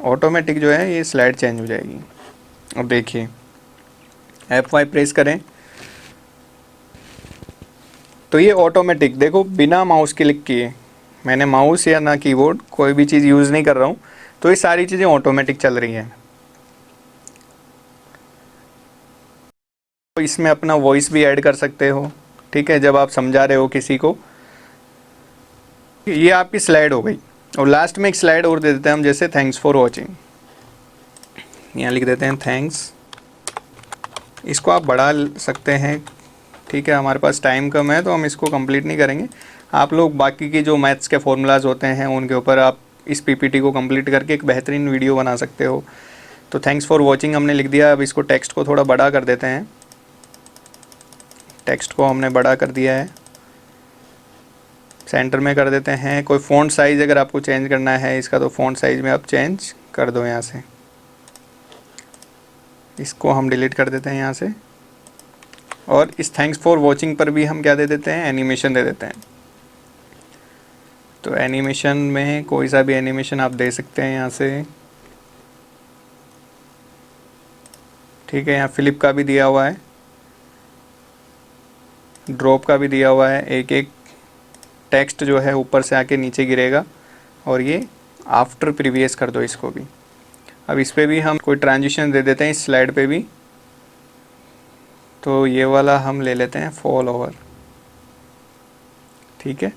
ऑटोमेटिक जो है ये स्लाइड चेंज हो जाएगी। अब देखिए F5 प्रेस करें तो ये ऑटोमेटिक, देखो बिना माउस क्लिक किए, मैंने माउस या ना कीबोर्ड कोई भी चीज़ यूज़ नहीं कर रहा हूँ, तो ये सारी चीज़ें ऑटोमेटिक चल रही हैं। तो इसमें अपना वॉइस भी ऐड कर सकते हो। ठीक है, जब आप समझा रहे हो किसी को। ये आपकी स्लाइड हो गई और लास्ट में एक स्लाइड और दे देते हैं हम, जैसे थैंक्स फॉर वॉचिंग। यहाँ लिख देते हैं थैंक्स। इसको आप बढ़ा सकते हैं, ठीक है। हमारे पास टाइम कम है तो हम इसको कंप्लीट नहीं करेंगे। आप लोग बाकी के जो मैथ्स के फॉर्मूलाज होते हैं उनके ऊपर आप इस पीपीटी को कंप्लीट करके एक बेहतरीन वीडियो बना सकते हो। तो थैंक्स फॉर वॉचिंग हमने लिख दिया। अब इसको टेक्स्ट को थोड़ा बड़ा कर देते हैं। टेक्स्ट को हमने बड़ा कर दिया है, सेंटर में कर देते हैं। कोई फ़ॉन्ट साइज़ अगर आपको चेंज करना है इसका तो फ़ॉन्ट साइज़ में आप चेंज कर दो यहाँ से। इसको हम डिलीट कर देते हैं यहाँ से। और इस थैंक्स फॉर वॉचिंग पर भी हम क्या दे देते हैं, एनिमेशन दे देते हैं। तो एनिमेशन में कोई सा भी एनिमेशन आप दे सकते हैं यहाँ से, ठीक है। यहाँ फ्लिप का भी दिया हुआ है, ड्रॉप का भी दिया हुआ है। एक एक टेक्स्ट जो है ऊपर से आके नीचे गिरेगा। और ये आफ्टर प्रीवियस कर दो इसको भी। अब इस पर भी हम कोई ट्रांजिशन दे देते हैं इस स्लाइड पे भी। तो ये वाला हम ले लेते हैं फॉल ओवर, ठीक है।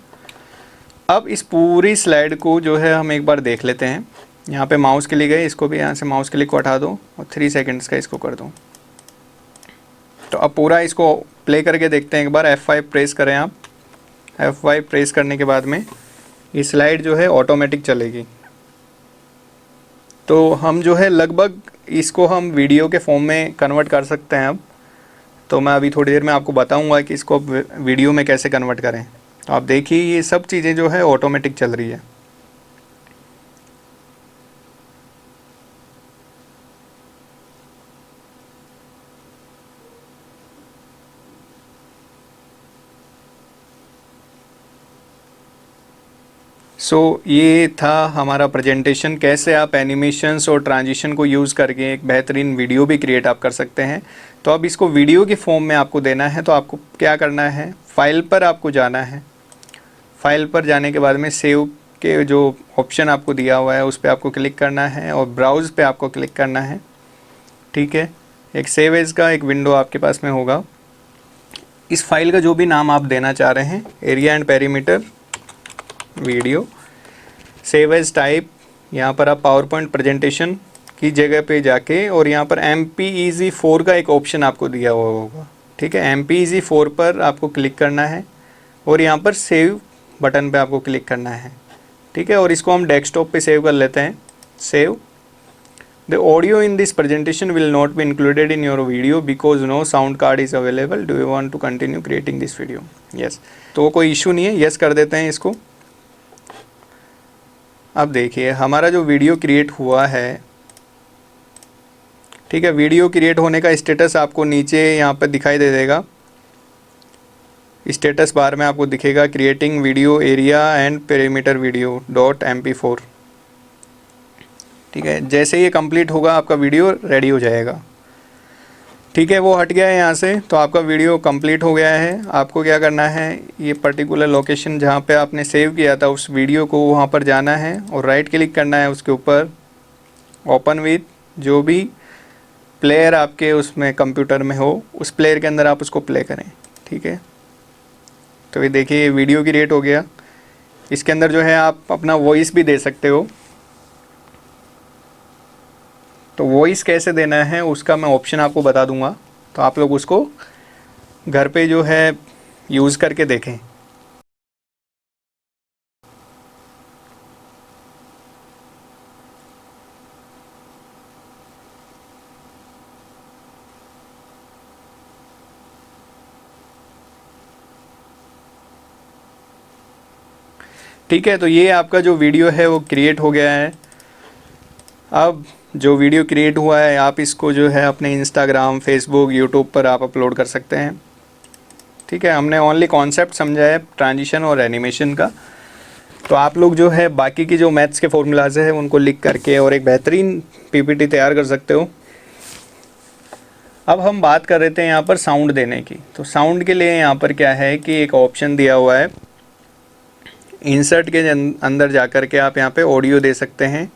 अब इस पूरी स्लाइड को जो है हम एक बार देख लेते हैं। यहाँ पे माउस क्लिक है, इसको भी यहाँ से माउस क्लिक को हटा दो और 3 सेकंड्स का इसको कर दो। तो अब पूरा इसको प्ले करके देखते हैं एक बार। F5 प्रेस करें आप। F5 प्रेस करने के बाद में ये स्लाइड जो है ऑटोमेटिक चलेगी। तो हम जो है लगभग इसको हम वीडियो के फॉर्म में कन्वर्ट कर सकते हैं अब। तो मैं अभी थोड़ी देर में आपको बताऊंगा कि इसको वीडियो में कैसे कन्वर्ट करें। तो आप देखिए ये सब चीज़ें जो है ऑटोमेटिक चल रही है। ये था हमारा प्रेजेंटेशन, कैसे आप एनिमेशंस और ट्रांजिशन को यूज़ करके एक बेहतरीन वीडियो भी क्रिएट आप कर सकते हैं। तो अब इसको वीडियो के फॉर्म में आपको देना है। तो आपको क्या करना है, फाइल पर आपको जाना है। फाइल पर जाने के बाद में सेव के जो ऑप्शन आपको दिया हुआ है उस पर आपको क्लिक करना है और ब्राउज़ पे आपको क्लिक करना है, ठीक है। एक सेव एज का एक विंडो आपके पास में होगा। इस फाइल का जो भी नाम आप देना चाह रहे हैं, area and perimeter video, save as type, यहाँ पर आप पावर पॉइंट प्रेजेंटेशन की जगह पे जाके और यहाँ पर MPEG-4 का एक ऑप्शन आपको दिया हुआ होगा, ठीक है। MPEG-4 पर आपको क्लिक करना है और यहाँ पर सेव बटन पे आपको क्लिक करना है, ठीक है। और इसको हम डेस्कटॉप पे सेव कर लेते हैं। Save the audio in this presentation will not be included in your video because no sound card is available, do you want to continue creating this video, yes. तो कोई इशू नहीं है, yes कर देते हैं इसको। अब देखिए हमारा जो वीडियो क्रिएट हुआ है, ठीक है। वीडियो क्रिएट होने का स्टेटस आपको नीचे यहाँ पर दिखाई दे देगा। स्टेटस बार में आपको दिखेगा creating video area and perimeter video .mp4, ठीक है। जैसे ये कंप्लीट होगा आपका वीडियो रेडी हो जाएगा, ठीक है। वो हट गया है यहाँ से, तो आपका वीडियो कंप्लीट हो गया है। आपको क्या करना है, ये पर्टिकुलर लोकेशन जहाँ पे आपने सेव किया था उस वीडियो को वहाँ पर जाना है और राइट क्लिक करना है उसके ऊपर, ओपन विथ जो भी प्लेयर आपके उसमें कंप्यूटर में हो उस प्लेयर के अंदर आप उसको प्ले करें, ठीक है। तो ये देखिए ये वीडियो क्रिएट हो गया। इसके अंदर जो है आप अपना वॉइस भी दे सकते हो। तो वॉइस कैसे देना है उसका मैं ऑप्शन आपको बता दूंगा, तो आप लोग उसको घर पे जो है यूज़ करके देखें। ठीक है, तो ये आपका जो वीडियो है वो क्रिएट हो गया है। अब जो वीडियो क्रिएट हुआ है आप इसको जो है अपने इंस्टाग्राम, फेसबुक, यूट्यूब पर आप अपलोड कर सकते हैं, ठीक है। हमने ओनली कॉन्सेप्ट समझा है ट्रांजिशन और एनिमेशन का। तो आप लोग जो है बाकी की जो मैथ्स के फॉर्मूलाज है उनको लिख करके और एक बेहतरीन पीपीटी तैयार कर सकते हो। अब हम बात कर रहे थे यहाँ पर साउंड देने की। तो साउंड के लिए यहाँ पर क्या है कि एक ऑप्शन दिया हुआ है, इंसर्ट के अंदर जा कर के आप यहाँ पे ऑडियो दे सकते हैं,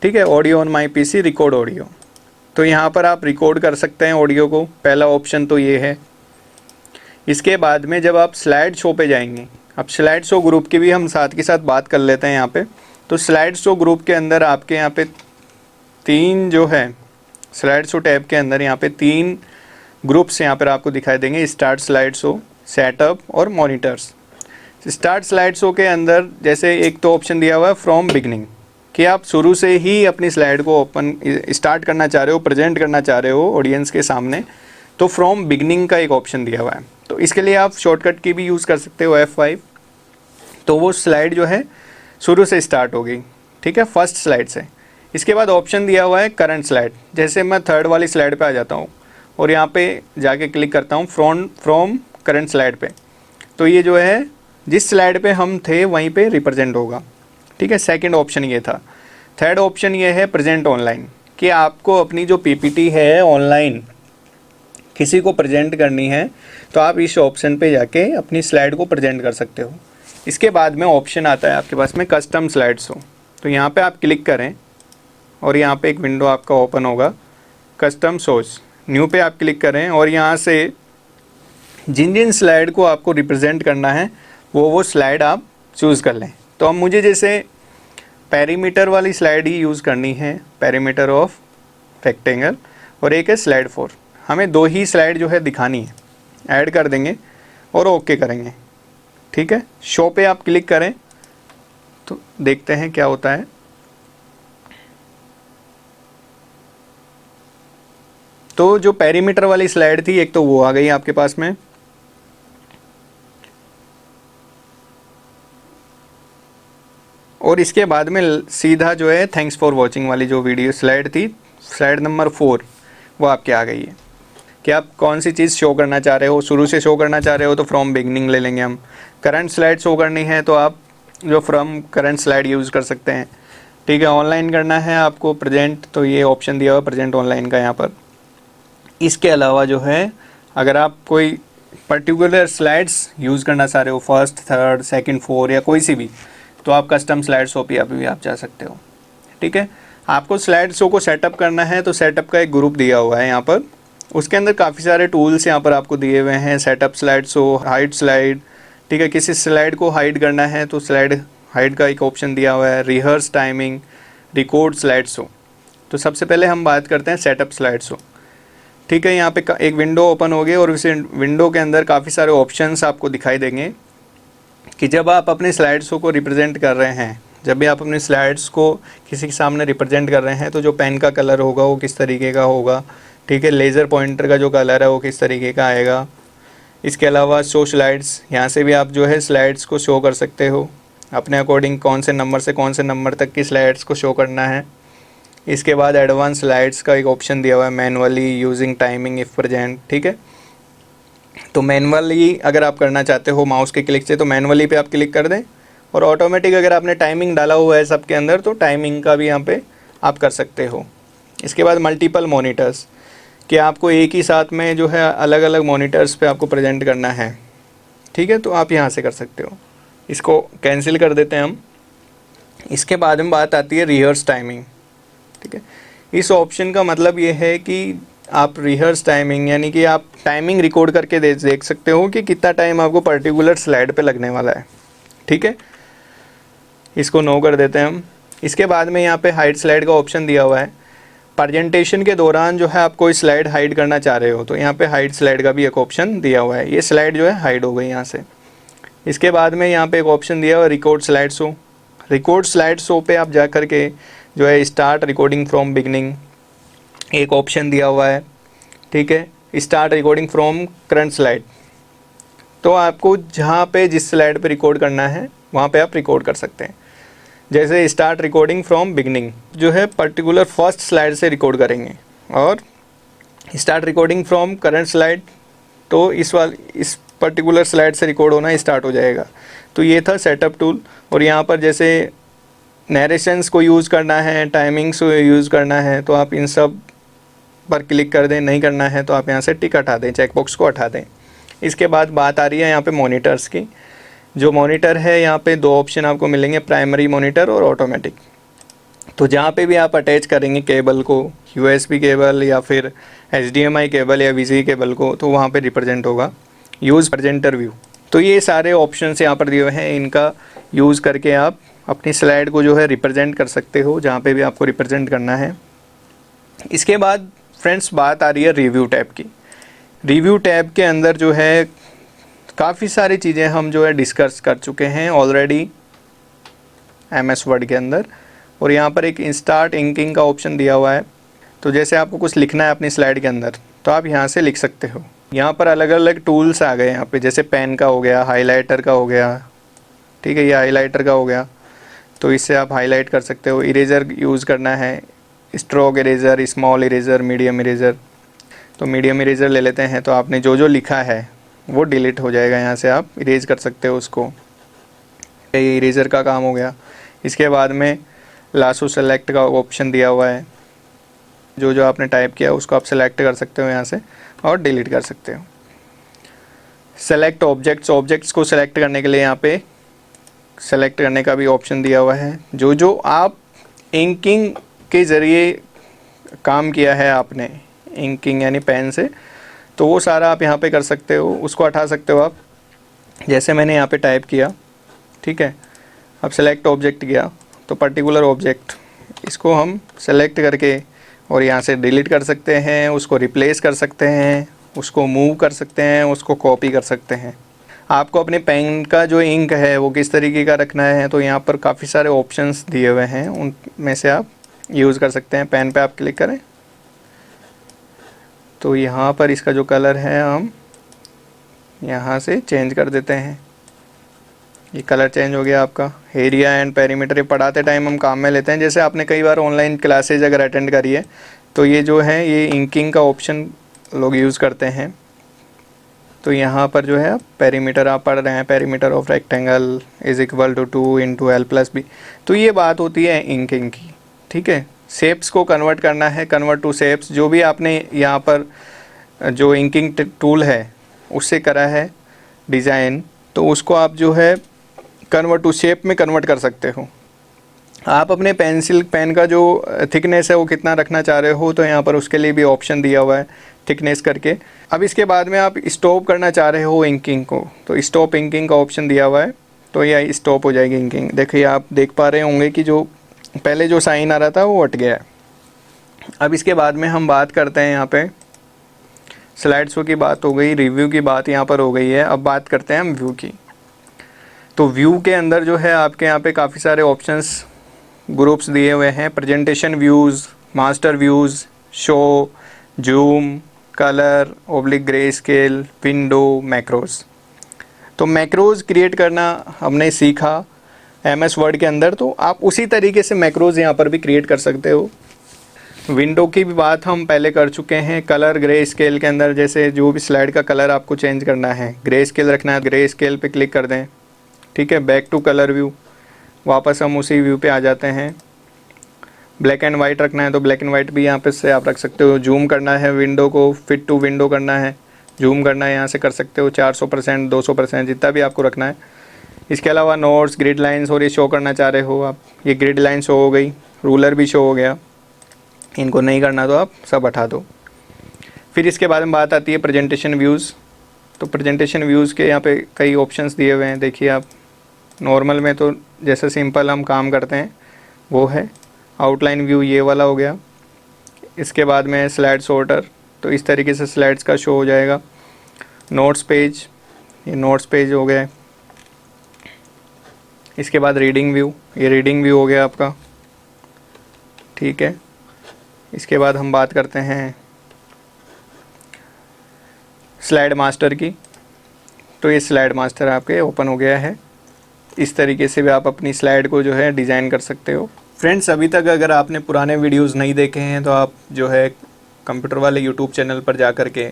ठीक है। Audio on my PC, record audio. तो यहाँ पर आप रिकॉर्ड कर सकते हैं ऑडियो को, पहला ऑप्शन तो ये है। इसके बाद में जब आप स्लाइड शो पे जाएंगे, अब स्लाइड शो ग्रुप की भी हम साथ के साथ बात कर लेते हैं यहाँ पे। तो स्लाइड शो ग्रुप के अंदर आपके यहाँ पे 3 जो है स्लाइड शो टैब के अंदर यहाँ पे 3 ग्रुप्स यहाँ पर आपको दिखाई देंगे, स्टार्ट स्लाइड शो, सेटअप और मॉनिटर्स। स्टार्ट स्लाइड शो के अंदर जैसे एक तो ऑप्शन दिया हुआ है फ्रॉम बिगनिंग, कि आप शुरू से ही अपनी स्लाइड को ओपन स्टार्ट करना चाह रहे हो, प्रेजेंट करना चाह रहे हो ऑडियंस के सामने, तो फ्रॉम बिगनिंग का एक ऑप्शन दिया हुआ है। तो इसके लिए आप शॉर्टकट की भी यूज़ कर सकते हो F5, तो वो स्लाइड जो है शुरू से स्टार्ट होगी, ठीक है, फर्स्ट स्लाइड से। इसके बाद ऑप्शन दिया हुआ है करंट स्लाइड, जैसे मैं थर्ड वाली स्लाइड पे आ जाता हूँ और यहाँ पे जाके क्लिक करता हूँ फ्रॉम करंट स्लाइड पे, तो ये जो है जिस स्लाइड पे हम थे वहीं पे रिप्रेजेंट होगा, ठीक है। सेकंड ऑप्शन ये था। थर्ड ऑप्शन ये है प्रेजेंट ऑनलाइन, कि आपको अपनी जो PPT है ऑनलाइन किसी को प्रेजेंट करनी है तो आप इस ऑप्शन पे जाके अपनी स्लाइड को प्रेजेंट कर सकते हो। इसके बाद में ऑप्शन आता है आपके पास में कस्टम स्लाइड शो, तो यहाँ पे आप क्लिक करें और यहाँ पे एक विंडो आपका ओपन होगा, कस्टम शोज, न्यू पे आप क्लिक करें और यहाँ से जिन जिन स्लाइड को आपको रिप्रेजेंट करना है वो स्लाइड आप चूज़ कर लें। तो अब मुझे जैसे पेरीमीटर वाली स्लाइड ही यूज़ करनी है, पेरीमीटर ऑफ रेक्टेंगल, और एक है स्लाइड 4, हमें 2 ही स्लाइड जो है दिखानी है, ऐड कर देंगे और ओके करेंगे, ठीक है। शो पे आप क्लिक करें तो देखते हैं क्या होता है। तो जो पेरीमीटर वाली स्लाइड थी एक तो वो आ गई आपके पास में, और इसके बाद में सीधा जो है थैंक्स फॉर वॉचिंग वाली जो वीडियो स्लाइड थी, स्लाइड नंबर 4, वो आपके आ गई है कि आप कौन सी चीज़ शो करना चाह रहे हो। शुरू से शो करना चाह रहे हो तो फ्रॉम बिगनिंग ले लेंगे हम। करंट स्लाइड शो करनी है तो आप जो फ्रॉम करंट स्लाइड यूज़ कर सकते हैं, ठीक है। ऑनलाइन करना है आपको प्रेजेंट, तो ये ऑप्शन दिया हुआ प्रेजेंट ऑनलाइन का यहाँ पर। इसके अलावा जो है अगर आप कोई पर्टिकुलर स्लाइड्स यूज़ करना चाह रहे हो, फर्स्ट, थर्ड, सेकंड, 4 या कोई सी भी, तो आप कस्टम स्लाइड शो पे भी आप जा सकते हो, ठीक है। आपको स्लाइड शो को सेटअप करना है तो सेटअप का एक ग्रुप दिया हुआ है यहाँ पर, उसके अंदर काफ़ी सारे टूल्स यहाँ पर आपको दिए हुए हैं। Setup slide show, hide slide, ठीक है, किसी स्लाइड को हाइड करना है तो स्लाइड हाइड का एक ऑप्शन दिया हुआ है, rehearse timing, record slide show. तो सबसे पहले हम बात करते हैं सेटअप स्लाइड शो, ठीक है। यहाँ पे एक विंडो ओपन होगी और उस विंडो के अंदर काफ़ी सारे ऑप्शंस आपको दिखाई देंगे कि जब आप अपने स्लाइड शो को रिप्रेजेंट कर रहे हैं, जब भी आप अपने स्लाइड्स को किसी के सामने रिप्रेजेंट कर रहे हैं तो जो पेन का कलर होगा वो किस तरीके का होगा, ठीक है। लेज़र पॉइंटर का जो कलर है वो किस तरीके का आएगा। इसके अलावा शो स्लाइड्स, यहाँ से भी आप जो है स्लाइड्स को शो कर सकते हो अपने अकॉर्डिंग, कौन से नंबर से कौन से नंबर तक की स्लाइड्स को शो करना है। इसके बाद एडवांस स्लाइड्स का एक ऑप्शन दिया हुआ है, manually using timing if present, ठीक है। तो मैनुअली अगर आप करना चाहते हो माउस के क्लिक से तो मैनुअली पे आप क्लिक कर दें, और ऑटोमेटिक अगर आपने टाइमिंग डाला हुआ है सबके अंदर तो टाइमिंग का भी यहाँ पे आप कर सकते हो। इसके बाद मल्टीपल मॉनिटर्स, कि आपको एक ही साथ में जो है अलग अलग मॉनिटर्स पे आपको प्रेजेंट करना है, ठीक है, तो आप यहाँ से कर सकते हो। इसको कैंसिल कर देते हैं हम। इसके बाद में बात आती है रिहर्स टाइमिंग, ठीक है। इस ऑप्शन का मतलब ये है कि आप रिहर्स टाइमिंग यानी कि आप टाइमिंग रिकॉर्ड करके देख सकते हो कि कितना टाइम आपको पर्टिकुलर स्लाइड पे लगने वाला है, ठीक है। इसको नो कर देते हैं हम। इसके बाद में यहाँ पे हाइड स्लाइड का ऑप्शन दिया हुआ है। प्रेजेंटेशन के दौरान जो है आप कोई स्लाइड हाइड करना चाह रहे हो तो यहाँ पे हाइड स्लाइड का भी एक ऑप्शन दिया हुआ है, ये स्लाइड जो है हाइड हो गई यहाँ से। इसके बाद में यहाँ पे एक ऑप्शन दिया हुआ है record slide show. Record slide show पे आप जा कर के जो है स्टार्ट रिकॉर्डिंग फ्रॉम बिगनिंग एक ऑप्शन दिया हुआ है, ठीक है। Start recording from current slide, तो आपको जहाँ पे जिस स्लाइड पे रिकॉर्ड करना है वहाँ पे आप रिकॉर्ड कर सकते हैं। जैसे स्टार्ट रिकॉर्डिंग फ्रॉम बिगनिंग जो है पर्टिकुलर फर्स्ट स्लाइड से रिकॉर्ड करेंगे, और start recording from current slide तो इस पर्टिकुलर स्लाइड से रिकॉर्ड होना स्टार्ट हो जाएगा। तो ये था सेटअप टूल। और यहाँ पर जैसे नरेशंस को यूज़ करना है, टाइमिंग्स को यूज़ करना है, तो आप इन सब पर क्लिक कर दें। नहीं करना है तो आप यहाँ से टिक हटा दें, चेकबॉक्स को हटा दें। इसके बाद बात आ रही है यहाँ पे मॉनिटर्स की। जो मॉनिटर है यहाँ पे 2 ऑप्शन आपको मिलेंगे, प्राइमरी मॉनिटर और ऑटोमेटिक। तो जहाँ पे भी आप अटैच करेंगे केबल को, USB केबल या फिर HDMI केबल या VGA केबल को, तो वहाँ पे रिप्रेजेंट होगा यूज़ प्रेजेंटर व्यू। तो ये सारे ऑप्शंस यहाँ पर दिए हुए हैं, इनका यूज़ करके आप अपनी स्लाइड को जो है रिप्रेजेंट कर सकते हो जहाँ पे भी आपको रिप्रेजेंट करना है। इसके बाद फ्रेंड्स बात आ रही है रिव्यू टैब की। रिव्यू टैब के अंदर जो है काफ़ी सारी चीज़ें हम जो है डिस्कस कर चुके हैं ऑलरेडी MS वर्ड के अंदर। और यहाँ पर एक स्टार्ट इंकिंग का ऑप्शन दिया हुआ है। तो जैसे आपको कुछ लिखना है अपनी स्लाइड के अंदर तो आप यहाँ से लिख सकते हो। यहाँ पर अलग अलग टूल्स आ गए यहाँ पे, जैसे पेन का हो गया, हाइलाइटर का हो गया, ठीक है, ये हाइलाइटर का हो गया, तो इससे आप हाईलाइट कर सकते हो। इरेज़र यूज़ करना है, stroke eraser, small eraser, medium eraser. तो मीडियम इरेज़र ले लेते हैं, तो आपने जो जो लिखा है वो डिलीट हो जाएगा, यहाँ से आप इरेज़ कर सकते हो उसको। ये इरेज़र का काम हो गया। इसके बाद में लासो सेलेक्ट का ऑप्शन दिया हुआ है, जो जो आपने टाइप किया उसको आप सेलेक्ट कर सकते हो यहाँ से और डिलीट कर सकते हो। सेलेक्ट ऑब्जेक्ट्स को सेलेक्ट करने के लिए यहाँ पे सेलेक्ट करने का भी ऑप्शन दिया हुआ है। जो जो आप इंकिंग के ज़रिए काम किया है आपने, इंकिंग यानी पेन से, तो वो सारा आप यहाँ पे कर सकते हो, उसको हटा सकते हो आप। जैसे मैंने यहाँ पे टाइप किया, ठीक है, अब सेलेक्ट ऑब्जेक्ट किया तो पर्टिकुलर ऑब्जेक्ट इसको हम सेलेक्ट करके और यहाँ से डिलीट कर सकते हैं, उसको रिप्लेस कर सकते हैं, उसको मूव कर सकते हैं, उसको कॉपी कर सकते हैं। आपको अपने पेन का जो इंक है वो किस तरीके का रखना है, तो यहाँ पर काफ़ी सारे ऑप्शंस दिए हुए हैं, उनमें से आप यूज़ कर सकते हैं। पेन पे आप क्लिक करें तो यहाँ पर इसका जो कलर है हम यहाँ से चेंज कर देते हैं। ये कलर चेंज हो गया आपका। एरिया एंड पेरीमीटर, ये पढ़ाते टाइम हम काम में लेते हैं। जैसे आपने कई बार ऑनलाइन क्लासेज अगर अटेंड करी है तो ये जो है ये इंकिंग का ऑप्शन लोग यूज़ करते हैं। तो यहाँ पर जो है आप पेरीमीटर आप पढ़ रहे हैं, perimeter of rectangle is equal to 2 into L+B। तो ये बात होती है इंकिंग की, ठीक है। शेप्स को कन्वर्ट करना है, कन्वर्ट टू शेप्स, जो भी आपने यहाँ पर जो इंकिंग टूल है उससे करा है डिज़ाइन, तो उसको आप जो है कन्वर्ट टू शेप में कन्वर्ट कर सकते हो। आप अपने पेन का जो थिकनेस है वो कितना रखना चाह रहे हो, तो यहाँ पर उसके लिए भी ऑप्शन दिया हुआ है थिकनेस करके। अब इसके बाद में आप स्टॉप करना चाह रहे हो इंकिंग को, तो स्टॉप इंकिंग का ऑप्शन दिया हुआ है, तो यह स्टॉप हो जाएगी इंकिंग। देखिए आप देख पा रहे होंगे कि जो पहले जो साइन आ रहा था वो हट गया है। अब इसके बाद में हम बात करते हैं, यहाँ पे स्लाइड शो की बात हो गई, रिव्यू की बात यहाँ पर हो गई है। अब बात करते हैं हम व्यू की। तो व्यू के अंदर जो है आपके यहाँ पे काफ़ी सारे ऑप्शंस ग्रुप्स दिए हुए हैं। Presentation views, master views, show, zoom, colour, oblique grey scale, window, macros. तो मैक्रोज क्रिएट करना हमने सीखा MS वर्ड के अंदर, तो आप उसी तरीके से मैक्रोज यहाँ पर भी क्रिएट कर सकते हो। विंडो की भी बात हम पहले कर चुके हैं। कलर ग्रे स्केल के अंदर जैसे जो भी स्लाइड का कलर आपको चेंज करना है, ग्रे स्केल रखना है, ग्रे स्केल पे क्लिक कर दें, ठीक है। बैक टू कलर व्यू, वापस हम उसी व्यू पे आ जाते हैं। ब्लैक एंड वाइट रखना है तो ब्लैक एंड वाइट भी यहाँ पे से आप रख सकते हो। जूम करना है, विंडो को फिट टू विंडो करना है, जूम करना है, यहाँ से कर सकते हो 400%, 200%, जितना भी आपको रखना है। इसके अलावा नोट्स, ग्रिड लाइन्स, और ये शो करना चाह रहे हो आप, ये ग्रिड लाइन शो हो गई, रूलर भी शो हो गया। इनको नहीं करना तो आप सब हटा दो। फिर इसके बाद में बात आती है प्रेजेंटेशन व्यूज़। तो प्रेजेंटेशन व्यूज़ के यहाँ पे कई ऑप्शंस दिए हुए हैं। देखिए आप नॉर्मल में तो जैसे सिंपल हम काम करते हैं वो है। आउटलाइन व्यू ये वाला हो गया। इसके बाद में स्लाइड सॉर्टर, तो इस तरीके से स्लाइड्स का शो हो जाएगा। नोट्स पेज, ये नोट्स पेज हो गया। इसके बाद रीडिंग व्यू, ये रीडिंग व्यू हो गया आपका, ठीक है। इसके बाद हम बात करते हैं स्लाइड मास्टर की। तो ये स्लाइड मास्टर आपके ओपन हो गया है। इस तरीके से भी आप अपनी स्लाइड को जो है डिज़ाइन कर सकते हो। फ्रेंड्स, अभी तक अगर आपने पुराने वीडियोस नहीं देखे हैं तो आप जो है कंप्यूटर वाले यूट्यूब चैनल पर जा कर के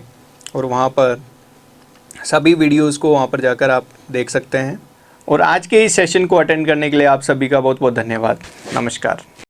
और वहाँ पर सभी वीडियोस को वहाँ पर जाकर आप देख सकते हैं। और आज के इस सेशन को अटेंड करने के लिए आप सभी का बहुत बहुत धन्यवाद। नमस्कार।